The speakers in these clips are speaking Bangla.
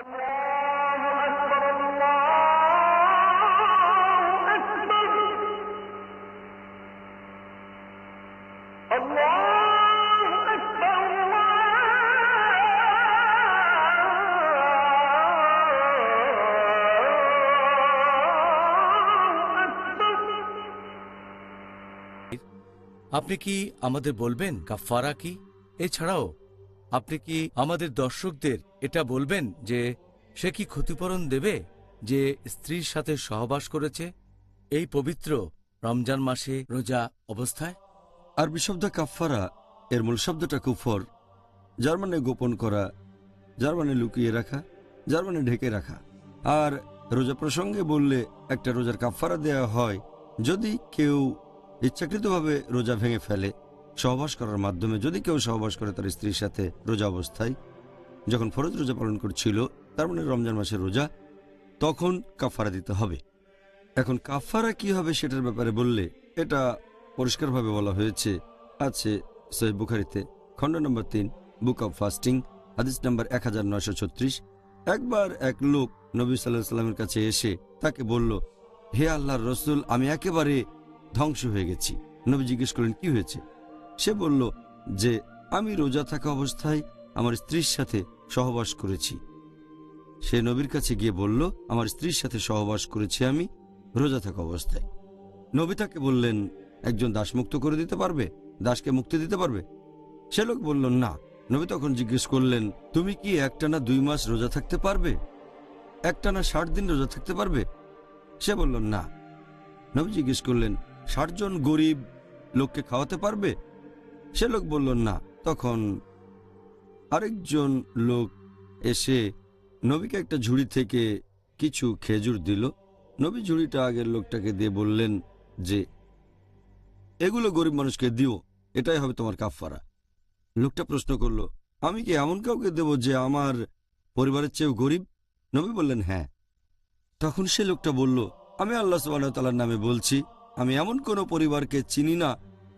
আপনি কি আমাদের বলবেন কাফারা কি? এছাড়াও আপনি কি আমাদের দর্শকদের এটা বলবেন যে সে কি ক্ষতিপূরণ দেবে যে স্ত্রীর সাথে সহবাস করেছে এই পবিত্র রমজান মাসে রোজা অবস্থায়? আরবি শব্দ কাফারা এর মূল শব্দটা কুফর, যার মানে গোপন করা, যার মানে লুকিয়ে রাখা, যার মানে ঢেকে রাখা। আর রোজা প্রসঙ্গে বললে একটা রোজার কাফারা দেয়া হয় যদি কেউ ইচ্ছাকৃতভাবে রোজা ভেঙে ফেলে সহবাস করার মাধ্যমে। যদি কেউ সহবাস করে তার স্ত্রীর সাথে রোজা অবস্থায়, যখন ফরজ রোজা পালন করছিল, তার মানে রমজান মাসের রোজা, তখন কাফারা দিতে হবে। এখন কাফারা কি হবে সেটার ব্যাপারে বললে এটা পরিষ্কারভাবে বলা হয়েছে, আছে সহিহ বুখারীতে খণ্ড নম্বর 3 বুক অব ফাস্টিং হাদিস নম্বর 1936। একবার এক লোক নবী সাল্লাল্লাহু আলাইহি ওয়াসাল্লামের কাছে এসে তাকে বলল, হে আল্লাহর রসুল, আমি একেবারে ধ্বংস হয়ে গেছি। নবী জিজ্ঞেস করলেন কি হয়েছে? সে বলল যে আমি রোজা থাকা অবস্থায় আমার স্ত্রীর সাথে সহবাস করেছি। সে নবীর কাছে গিয়ে বলল, আমার স্ত্রীর সাথে সহবাস করেছি আমি রোজা থাকা অবস্থায়। নবী তাকে বললেন, একজন দাস মুক্ত করে দিতে পারবে? দাসকে মুক্তি দিতে পারবে? সে লোক বলল না। নবী তখন জিজ্ঞেস করলেন, তুমি কি একটানা 2 মাস রোজা থাকতে পারবে? একটানা 60 দিন রোজা থাকতে পারবে? সে বলল না। নবী জিজ্ঞেস করলেন, 60 জন গরিব লোককে খাওয়াতে পারবে? সে লোক বলল না। তখন আরেকজন লোক এসে নবীকে একটা ঝুড়ি থেকে কিছু খেজুর দিল। নবী ঝুড়িটা আগের লোকটাকে দিয়ে বললেন যে এগুলো গরিব মানুষকে দিও, এটাই হবে তোমার কাফারা। লোকটা প্রশ্ন করল, আমি কি এমন কাউকে দেব যে আমার পরিবারের চেয়েও গরিব? নবী বললেন হ্যাঁ। তখন সে লোকটা বলল, আমি আল্লাহ সুবহানাহু ওয়া তাআলার নামে বলছি, আমি এমন কোনো পরিবারকে চিনি না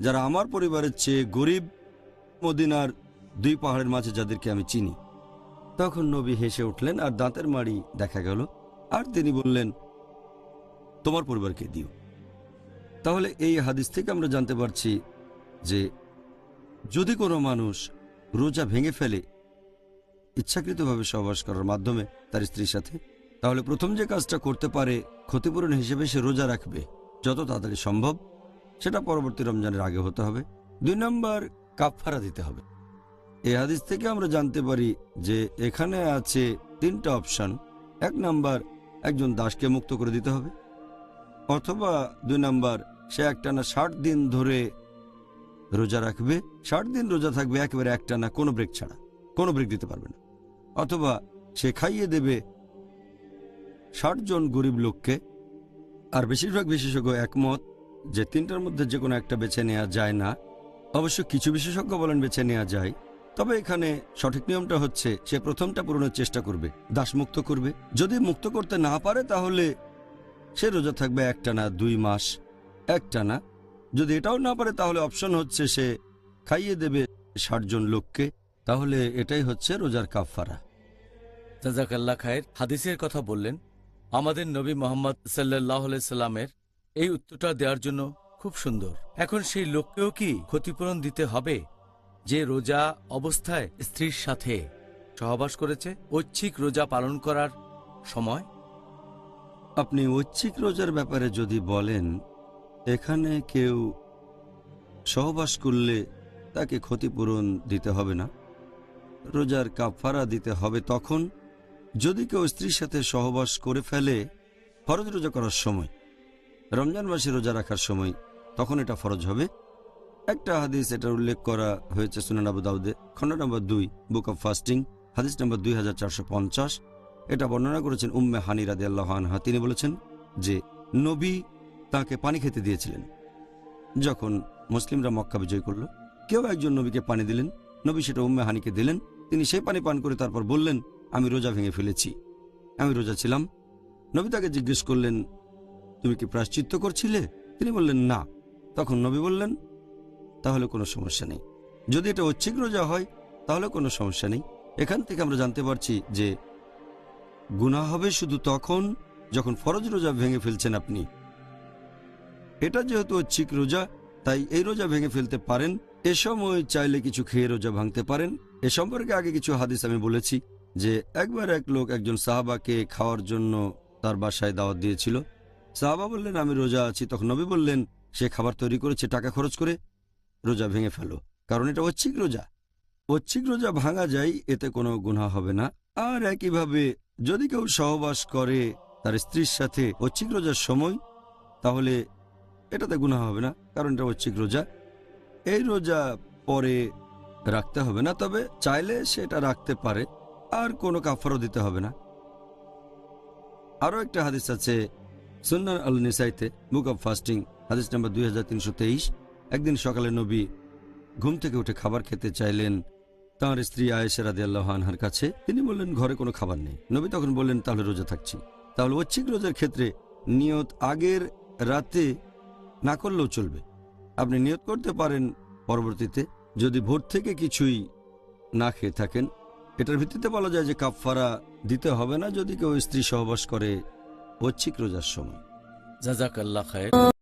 যারা আমার পরিবারের চেয়ে গরিব, মদিনার 2 পাহাড়ের মাঝে যাদেরকে আমি চিনি। তখন নবী হেসে উঠলেন আর দাঁতের মাড়ি দেখা গেল, আর তিনি বললেন, তোমার পরিবারকে দিও। তাহলে এই হাদিস থেকে আমরা জানতে পারছি যে যদি কোনো মানুষ রোজা ভেঙে ফেলে ইচ্ছাকৃতভাবে সহবাস করার মাধ্যমে তার স্ত্রীর সাথে, তাহলে প্রথম যে কাজটা করতে পারে ক্ষতিপূরণ হিসেবে সে রোজা রাখবে যত তাড়াতাড়ি সম্ভব। সেটা পরবর্তী রমজানের আগে হতে হবে। 2 নম্বর, কাফারা দিতে হবে। এই হাদিস থেকে আমরা জানতে পারি যে এখানে আছে 3টা অপশন। 1 নম্বর, একজন দাসকে মুক্ত করে দিতে হবে, অথবা 2 নম্বর, সে একটানা 60 দিন ধরে রোজা রাখবে, 60 দিন রোজা থাকবে একেবারে একটানা, কোনো ব্রেক ছাড়া, কোনো ব্রেক দিতে পারবে না, অথবা সে খাইয়ে দেবে 60 জন গরিব লোককে। আর বেশিরভাগ বিশেষজ্ঞ একমত যে 3টার মধ্যে যে কোনো একটা বেছে নেওয়া যায় না। অবশ্য কিছু বিশেষজ্ঞ বলেন বেছে নেওয়া যায়, তবে এখানে সঠিক নিয়মটা হচ্ছে সে প্রথমটা পূরণের চেষ্টা করবে, দাস মুক্ত করবে। যদি মুক্ত করতে না পারে তাহলে সে রোজা থাকবে একটানা 2 মাস একটানা। যদি এটাও না পারে তাহলে অপশন হচ্ছে সে খাইয়ে দেবে 60 জন লোককে। তাহলে এটাই হচ্ছে রোজার কাফারা। জাযাকাল্লাহ খায়ের। হাদিসের কথা বললেন, আমাদের নবী মুহাম্মদ সাল্লাল্লাহু আলাইহি সাল্লামের এই উত্তরটা দেওয়ার জন্য খুব সুন্দর। এখন সেই লোককেও কি ক্ষতিপূরণ দিতে হবে যে রোজা অবস্থায় স্ত্রীর সাথে সহবাস করেছে ঐচ্ছিক রোজা পালন করার সময়? আপনি ঐচ্ছিক রোজার ব্যাপারে যদি বলেন, এখানে কেউ সহবাস করলে তাকে ক্ষতিপূরণ দিতে হবে না, রোজার কাফারা দিতে হবে তখন যদি কেউ স্ত্রীর সাথে সহবাস করে ফেলে ফরজ রোজা করার সময়, রমজান মাসে রোজা রাখার সময়, তখন এটা ফরজ হবে। একটা হাদিস এটার উল্লেখ করা হয়েছে সুনান আবু দাউদে খণ্ড নম্বর 2 বুক অব ফাস্টিং হাদিস নম্বর 2450। এটা বর্ণনা করেছেন উম্মে হানি রাদিয়াল্লাহু আনহা। তিনি বলেছেন যে নবী তাকে পানি খেতে দিয়েছিলেন যখন মুসলিমরা মক্কা বিজয় করল। কেউ একজন নবীকে পানি দিলেন, নবী সেটা উম্মে হানিকে দিলেন। তিনি সেই পানি পান করে তারপর বললেন, আমি রোজা ভেঙে ফেলেছি, আমি রোজা ছিলাম। নবী তাকে জিজ্ঞেস করলেন, তুমি কি প্রায়শ্চিত্ত করছিলে? তিনি বললেন না। তখন নবী বললেন, তাহলে কোনো সমস্যা নেই। যদি এটা ঐচ্ছিক রোজা হয় তাহলে কোনো সমস্যা নেই। এখান থেকে আমরা জানতে পারছি যে গুনাহ হবে শুধু তখন যখন ফরজ রোজা ভেঙে ফেলছেন আপনি। এটা যেহেতু ঐচ্ছিক রোজা, তাই এই রোজা ভেঙে ফেলতে পারেন। এ সময় চাইলে কিছু খেয়ে রোজা ভাঙতে পারেন। এ সম্পর্কে আগে কিছু হাদিস আমি বলেছি যে একবার এক লোক একজন সাহাবাকে খাওয়ার জন্য তার বাসায় দাওয়াত দিয়েছিল। সাহাবা বললেন, আমি রোজা আছি। তখন নবী বললেন, সে খাবার তৈরি করেছে টাকা খরচ করে, রোজা ভেঙে ফেলো, কারণ এটা ঐচ্ছিক রোজা। ঐচ্ছিক রোজা ভাঙা যায়, এতে কোনো গুনাহ হবে না। আর একইভাবে যদি কেউ সহবাস করে তার স্ত্রীর সাথে ঐচ্ছিক রোজার সময়, তাহলে এটাতে গুনাহ হবে না, কারণ এটা ঐচ্ছিক রোজা। এই রোজা পরে রাখতে হবে না, তবে চাইলে সেটা রাখতে পারে, আর কোনো কাফারও দিতে হবে না। আরও একটা হাদিস আছে সুন্নান আল নিসাইতে, বুক অব ফাস্টিং, হাদিস নাম্বার 2323। একদিন সকালে নবী ঘুম থেকে উঠে খাবার খেতে চাইলেন তাঁর স্ত্রী আয়েশা রাদিয়াল্লাহু আনহার কাছে। তিনি বললেন, ঘরে কোনো খাবার নেই। নবী তখন বললেন, তাহলে রোজা থাকছি। তাহলে ঐচ্ছিক রোজার ক্ষেত্রে নিয়ত আগের রাতে না করলেও চলবে। আপনি নিয়ত করতে পারেন পরবর্তীতে, যদি ভোর থেকে কিছুই না খেয়ে থাকেন। এটার ভিত্তিতে বলা যায় যে কাফফারা দিতে হবে না যদি কেউ স্ত্রী সহবাস করে ঐচ্ছিক রোজার সময়। জাযাকাল্লাহ খায়ের।